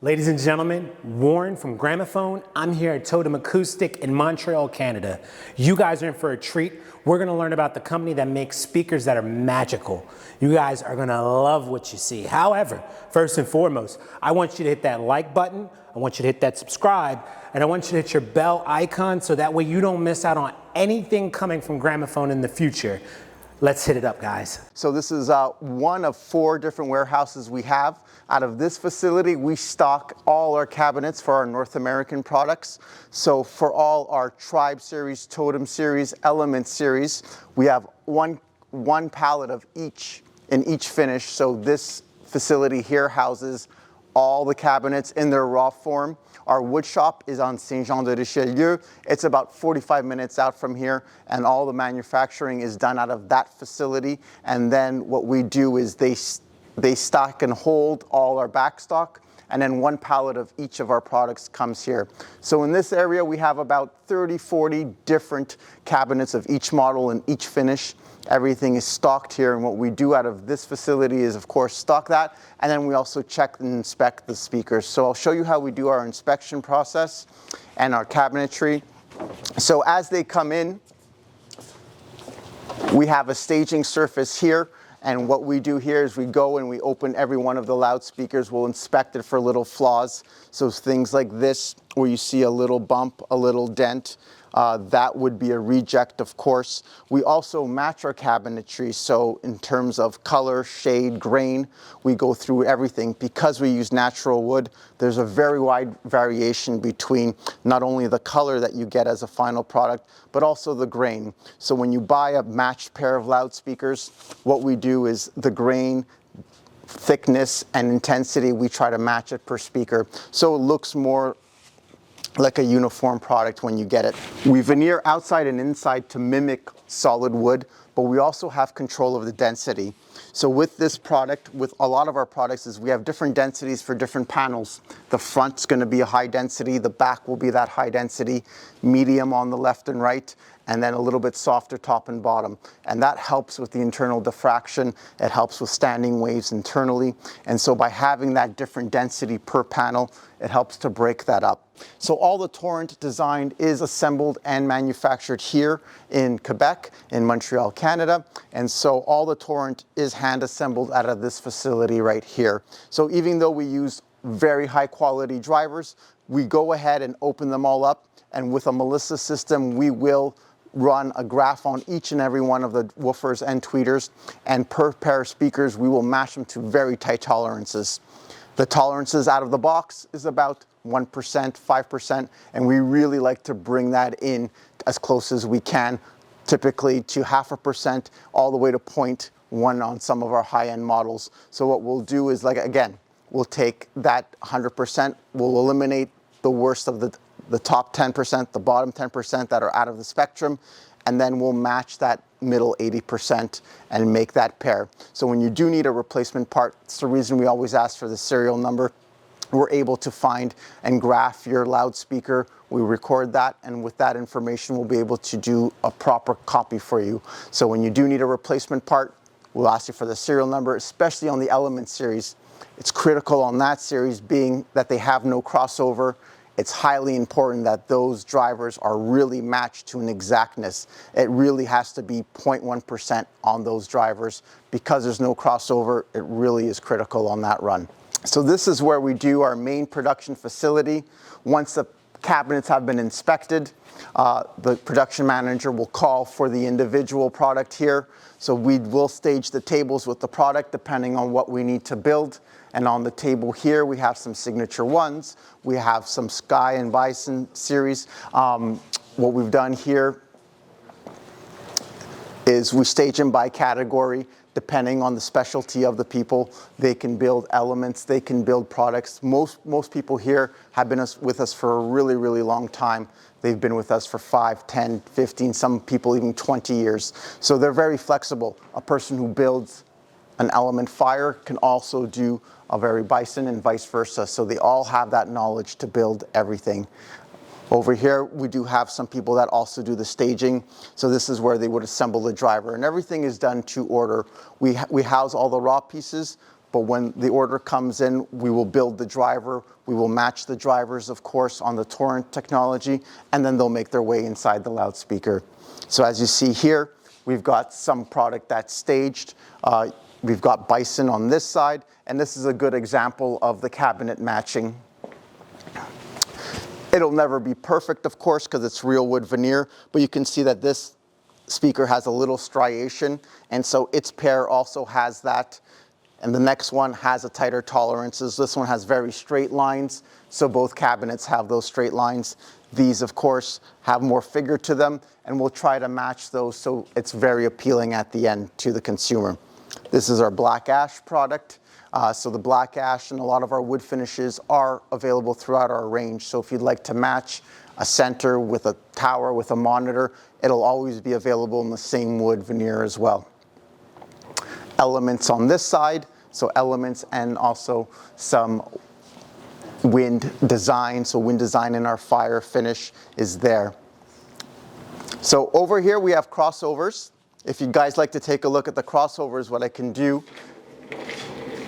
Ladies and gentlemen, Warren from Gramophone. I'm here at Totem Acoustic in Montreal, Canada. You guys are in for a treat. We're gonna learn about the company that makes speakers that are magical. You guys are gonna love what you see. However, first and foremost, I want you to hit that like button, I want you to hit that subscribe, and I want you to hit your bell icon so that way you don't miss out on anything coming from Gramophone in the future. Let's hit it up, guys. So this is one of 4 different warehouses we have. Out of this facility, we stock all our cabinets for our North American products. So for all our Tribe series, Totem series, Element series, we have one pallet of each in each finish. So this facility here houses all the cabinets in their raw form. Our wood shop is on Saint-Jean-de-Richelieu. It's about 45 minutes out from here, and all the manufacturing is done out of that facility. And then what we do is they stock and hold all our back stock, and then 1 pallet of each of our products comes here. So in this area, we have about 30, 40 different cabinets of each model and each finish. Everything is stocked here, and what we do out of this facility is, of course, stock that, and then we also check and inspect the speakers. So I'll show you how we do our inspection process and our cabinetry. So as they come in, we have a staging surface here, and what we do here is we go and we open every one of the loudspeakers. We'll inspect it for little flaws. So things like this, where you see a little bump, a little dent, that would be a reject, of course. We also match our cabinetry, so in terms of color, shade, grain, we go through everything. Because we use natural wood, there's a very wide variation between not only the color that you get as a final product, but also the grain. So when you buy a matched pair of loudspeakers, what we do is the grain, thickness, and intensity, we try to match it per speaker, so it looks more like a uniform product when you get it. We veneer outside and inside to mimic solid wood, but we also have control of the density. So with this product, with a lot of our products, is we have different densities for different panels. The front's gonna be a high density, the back will be that high density, medium on the left and right, and then a little bit softer top and bottom. And that helps with the internal diffraction. It helps with standing waves internally. And so by having that different density per panel, it helps to break that up. So all the Torrent design is assembled and manufactured here in Quebec, in Montreal, Canada. And so all the Torrent is hand assembled out of this facility right here. So even though we use very high quality drivers, we go ahead and open them all up. And with a Melissa system, we will run a graph on each and every one of the woofers and tweeters. And per pair of speakers, we will match them to very tight tolerances. The tolerances out of the box is about 1%, 5%, and we really like to bring that in as close as we can, typically to 0.5% all the way to 0.1 on some of our high-end models. So what we'll do is, like, again, we'll take that 100%, we'll eliminate the worst of the top 10%, the bottom 10% that are out of the spectrum, and then we'll match that middle 80% and make that pair. So when you do need a replacement part, it's the reason we always ask for the serial number. We're able to find and graph your loudspeaker. We record that, and with that information, we'll be able to do a proper copy for you. So when you do need a replacement part, we'll ask you for the serial number, especially on the Element series. It's critical on that series, being that they have no crossover. It's highly important that those drivers are really matched to an exactness. It really has to be 0.1% on those drivers. Because there's no crossover, it really is critical on that run. So this is where we do our main production facility. Once the cabinets have been inspected, the production manager will call for the individual product here. So we will stage the tables with the product depending on what we need to build. And on the table here, we have some Signature ones. We have some Sky and Bison series. What we've done here is we stage them by category. Depending on the specialty of the people, they can build elements, they can build products. Most people here have been with us for a really, really long time. They've been with us for 5, 10, 15, some people even 20 years. So they're very flexible. A person who builds an Element Fire can also do a very Bison and vice versa. So they all have that knowledge to build everything. Over here, we do have some people that also do the staging. So this is where they would assemble the driver, and everything is done to order. We house all the raw pieces, but when the order comes in, we will build the driver, we will match the drivers, of course, on the Torrent technology, and then they'll make their way inside the loudspeaker. So as you see here, we've got some product that's staged. We've got Bison on this side, and this is a good example of the cabinet matching. It'll never be perfect, of course, because it's real wood veneer, but you can see that this speaker has a little striation, and so its pair also has that. And the next one has a tighter tolerances. This one has very straight lines, so both cabinets have those straight lines. These, of course, have more figure to them, and we'll try to match those so it's very appealing at the end to the consumer. This is our black ash product. So the black ash and a lot of our wood finishes are available throughout our range. So if you'd like to match a center with a tower with a monitor, it'll always be available in the same wood veneer as well. Elements on this side, so elements and also some wind design. So wind design in our fire finish is there. So over here we have crossovers. If you guys like to take a look at the crossovers, what I can do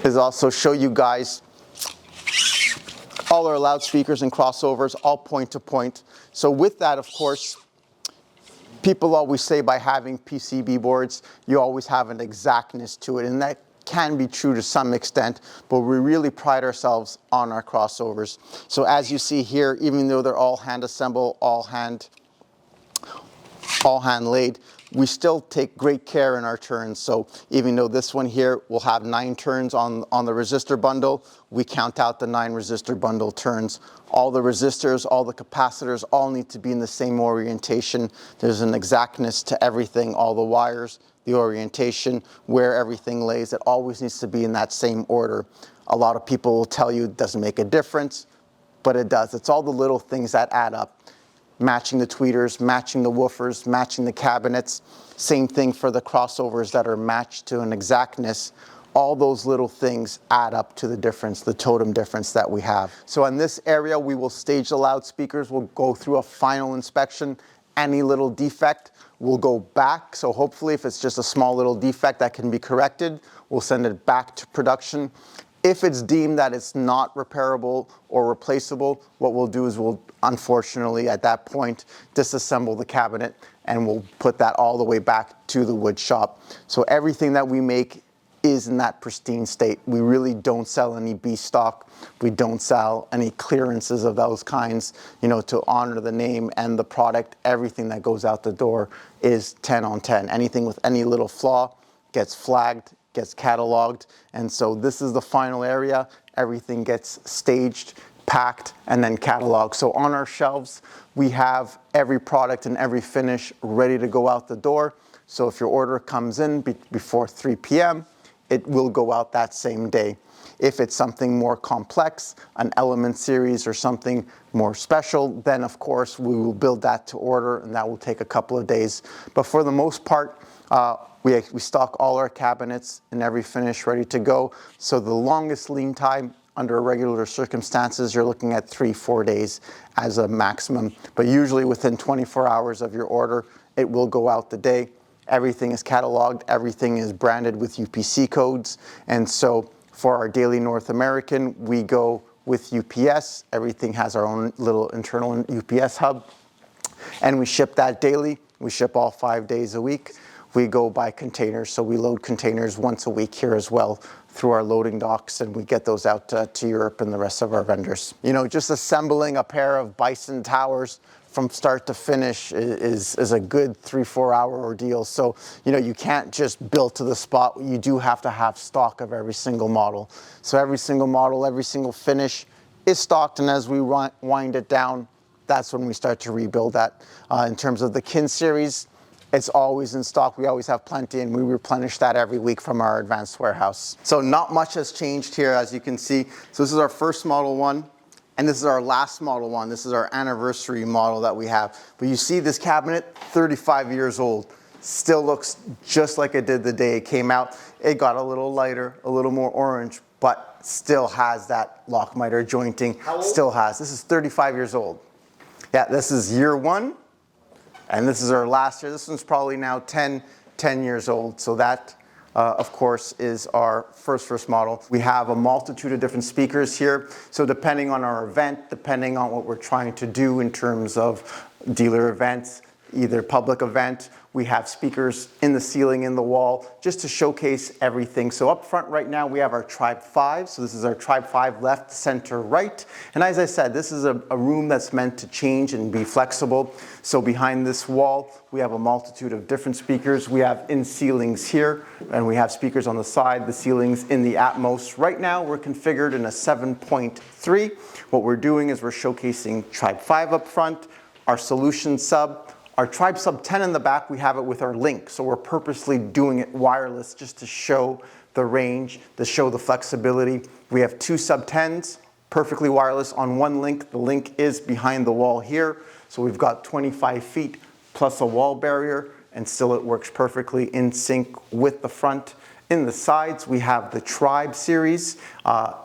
is also show you guys all our loudspeakers and crossovers, all point to point. So with that, of course, people always say by having PCB boards, you always have an exactness to it, and that can be true to some extent, but we really pride ourselves on our crossovers. So as you see here, even though they're all hand assembled, all hand laid, we still take great care in our turns. So even though this one here will have 9 turns on the resistor bundle, we count out the 9 resistor bundle turns. All the resistors, all the capacitors, all need to be in the same orientation. There's an exactness to everything, all the wires, the orientation, where everything lays. It always needs to be in that same order. A lot of people will tell you it doesn't make a difference, but it does. It's all the little things that add up. Matching the tweeters, matching the woofers, matching the cabinets. Same thing for the crossovers that are matched to an exactness. All those little things add up to the difference, the totem difference that we have. So in this area, we will stage the loudspeakers. We'll go through a final inspection. Any little defect, we'll go back. So hopefully if it's just a small little defect that can be corrected, we'll send it back to production. If it's deemed that it's not repairable or replaceable, what we'll do is we'll, unfortunately, at that point, disassemble the cabinet and we'll put that all the way back to the wood shop. So everything that we make is in that pristine state. We really don't sell any B stock. We don't sell any clearances of those kinds, you know, to honor the name and the product. Everything that goes out the door is 10 on 10. Anything with any little flaw gets flagged, gets cataloged, and so this is the final area. Everything gets staged, packed, and then cataloged. So on our shelves, we have every product and every finish ready to go out the door. So if your order comes in before 3 p.m., it will go out that same day. If it's something more complex, an element series or something more special, then of course we will build that to order, and that will take a couple of days. But for the most part, we stock all our cabinets and every finish ready to go. So the longest lead time under regular circumstances, you're looking at 3-4 days as a maximum. But usually within 24 hours of your order, it will go out the day. Everything is cataloged, everything is branded with UPC codes. And so for our daily North American, we go with UPS. Everything has our own little internal UPS hub. And we ship that daily. We ship all 5 days a week. We go by containers, so we load containers once a week here as well through our loading docks, and we get those out to Europe and the rest of our vendors. You know, just assembling a pair of Bison towers from start to finish is a good 3-4 hour ordeal. So, you know, you can't just build to the spot. You do have to have stock of every single model. So every single model, every single finish is stocked, and as we wind it down, that's when we start to rebuild that. In terms of the Kin series, it's always in stock. We always have plenty, and we replenish that every week from our advanced warehouse. So not much has changed here, as you can see. So this is our first Model 1, and this is our last Model 1. This is our anniversary model that we have. But you see this cabinet, 35 years old. Still looks just like it did the day it came out. It got a little lighter, a little more orange, but still has that lock miter jointing. How old? Still has. This is 35 years old. Yeah, this is year 1. And this is our last year. This one's probably now 10 years old. So that of course, is our first model. We have a multitude of different speakers here. So depending on our event, depending on what we're trying to do in terms of dealer events, either public event, we have speakers in the ceiling, in the wall, just to showcase everything. So up front right now, we have our Tribe 5. So this is our Tribe 5 left, center, right. And as I said, this is a room that's meant to change and be flexible. So behind this wall, we have a multitude of different speakers. We have in ceilings here, and we have speakers on the side, the ceilings in the Atmos. Right now, we're configured in a 7.3. What we're doing is we're showcasing Tribe 5 up front, our Solution Sub, our Tribe Sub 10 in the back, we have it with our link. So we're purposely doing it wireless just to show the range, to show the flexibility. We have two Sub 10s, perfectly wireless on one link. The link is behind the wall here. So we've got 25 feet plus a wall barrier, and still it works perfectly in sync with the front. In the sides, we have the Tribe series,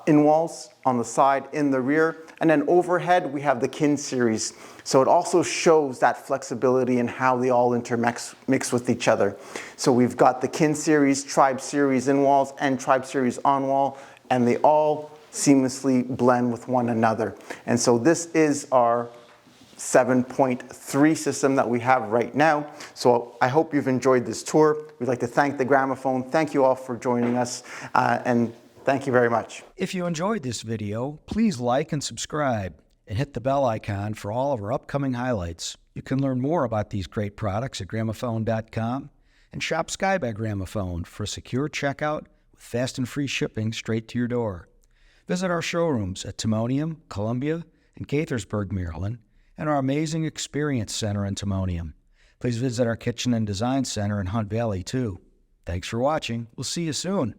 in walls on the side, in the rear. And then overhead, we have the Kin series. So it also shows that flexibility and how they all mix with each other. So we've got the Kin series, Tribe series in walls, and Tribe series on wall, and they all seamlessly blend with one another. And so this is our 7.3 system that we have right now. So I hope you've enjoyed this tour. We'd like to thank the Gramophone. Thank you all for joining us, and thank you very much. If you enjoyed this video, please like and subscribe and hit the bell icon for all of our upcoming highlights. You can learn more about these great products at gramophone.com and shop Sky by Gramophone for a secure checkout with fast and free shipping straight to your door. Visit our showrooms at Timonium, Columbia, and Gaithersburg, Maryland, and our amazing Experience Center in Timonium. Please visit our Kitchen and Design Center in Hunt Valley, too. Thanks for watching. We'll see you soon.